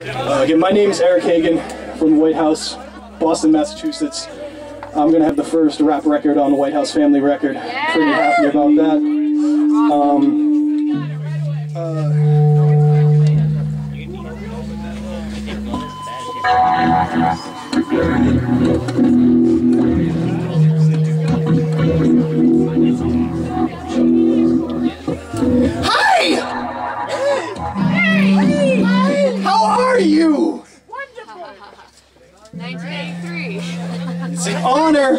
Again, my name is Eric Hagan from the White House, Boston, Massachusetts. I'm going to have the first rap record on the White House Family Record. Yeah. Pretty happy about that. Hi! How are you? Wonderful. 1983. It's an honor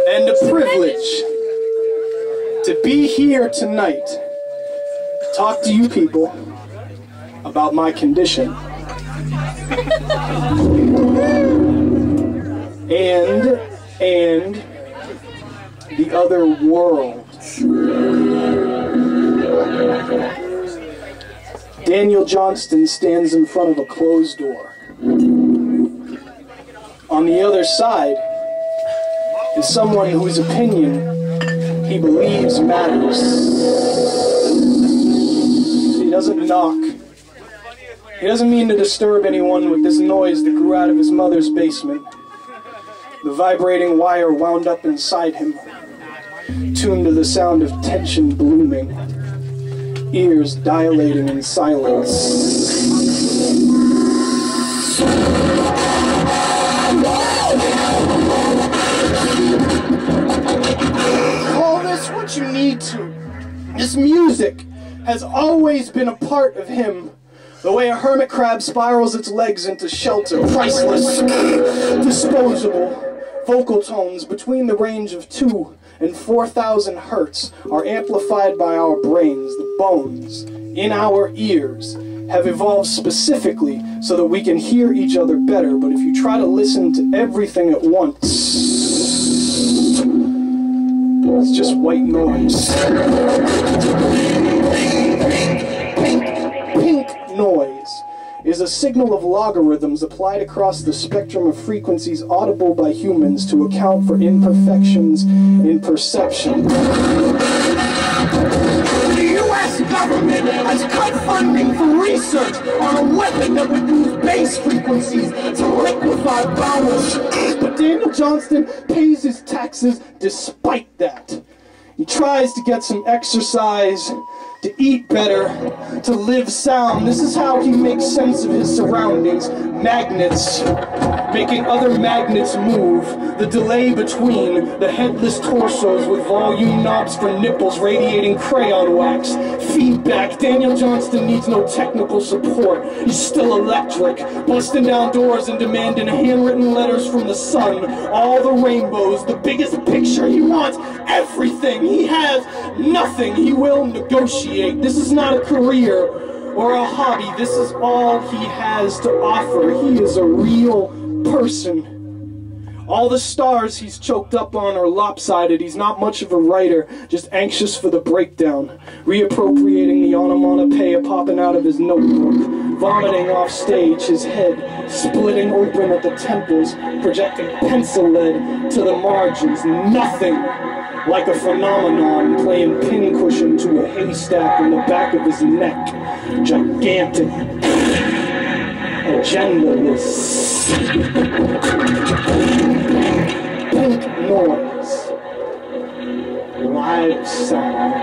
and a privilege to be here tonight to talk to you people about my condition and the other world. Daniel Johnston stands in front of a closed door. On the other side is someone whose opinion he believes matters. He doesn't knock. He doesn't mean to disturb anyone with this noise that grew out of his mother's basement. The vibrating wire wound up inside him, tuned to the sound of tension blooming, ears dilating in silence. Call this what you need to. This music has always been a part of him. The way a hermit crab spirals its legs into shelter, priceless, disposable. Vocal tones between the range of 2,000 and 4,000 hertz are amplified by our brains. The bones in our ears have evolved specifically so that we can hear each other better, but if you try to listen to everything at once, it's just white noise. Pink noise is a signal of logarithms applied across the spectrum of frequencies audible by humans to account for imperfections in perception. The U.S. government has cut funding for research on a weapon that would use bass frequencies to liquefy bowels. But Daniel Johnston pays his taxes despite that. He tries to get some exercise, to eat better, to live sound. This is how he makes sense of his surroundings. Magnets, making other magnets move. The delay between the headless torsos with volume knobs for nipples radiating crayon wax. Feedback. Daniel Johnston needs no technical support. He's still electric, busting down doors and demanding handwritten letters from the sun. All the rainbows, the biggest picture. He wants everything. He has nothing. He will negotiate. This is not a career or a hobby. This is all he has to offer. He is a real person. All the stars he's choked up on are lopsided. He's not much of a writer, just anxious for the breakdown. Reappropriating the onomatopoeia popping out of his notebook. Vomiting off stage, his head splitting open at the temples, projecting pencil lead to the margins. Nothing like a phenomenon playing pincushion to a haystack in the back of his neck. Gigantic. Agendaless. Pink noise. Live sound.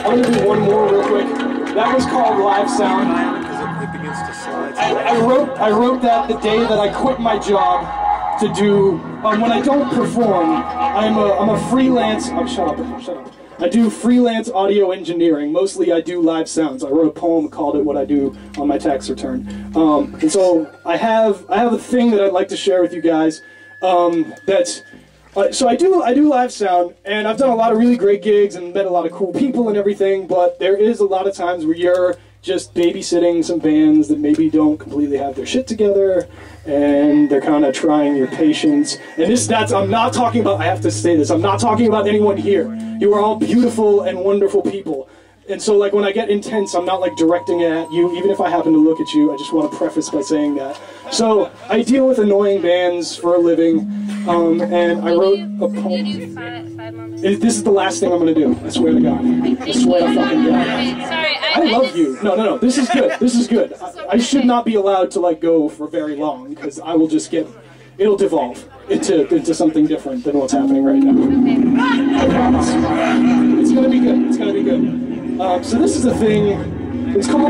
I'm gonna do one more real quick. That was called Live Sound. I wrote that the day that I quit my job to do, when I don't perform, I'm a freelance, shut up. I do freelance audio engineering. Mostly I do live sounds. I wrote a poem, called it What I Do on my tax return. And so I have a thing that I'd like to share with you guys. So I do live sound, and I've done a lot of really great gigs and met a lot of cool people and everything, but there is a lot of times where you're just babysitting some bands that maybe don't completely have their shit together, and they're kind of trying your patience. And I'm not talking about, I have to say this, I'm not talking about anyone here. You are all beautiful and wonderful people. And so like when I get intense, I'm not like directing it at you, even if I happen to look at you. I just want to preface by saying that. So I deal with annoying bands for a living, and I wrote a poem. This is the last thing I'm going to do. I swear to God. I swear to fucking God. Sorry, I love you. No. This is good. This is good. I should not be allowed to like go for very long because I will just get. It'll devolve into something different than what's happening right now. I promise. It's gonna be good. It's gonna be good. So this is a thing. It's called.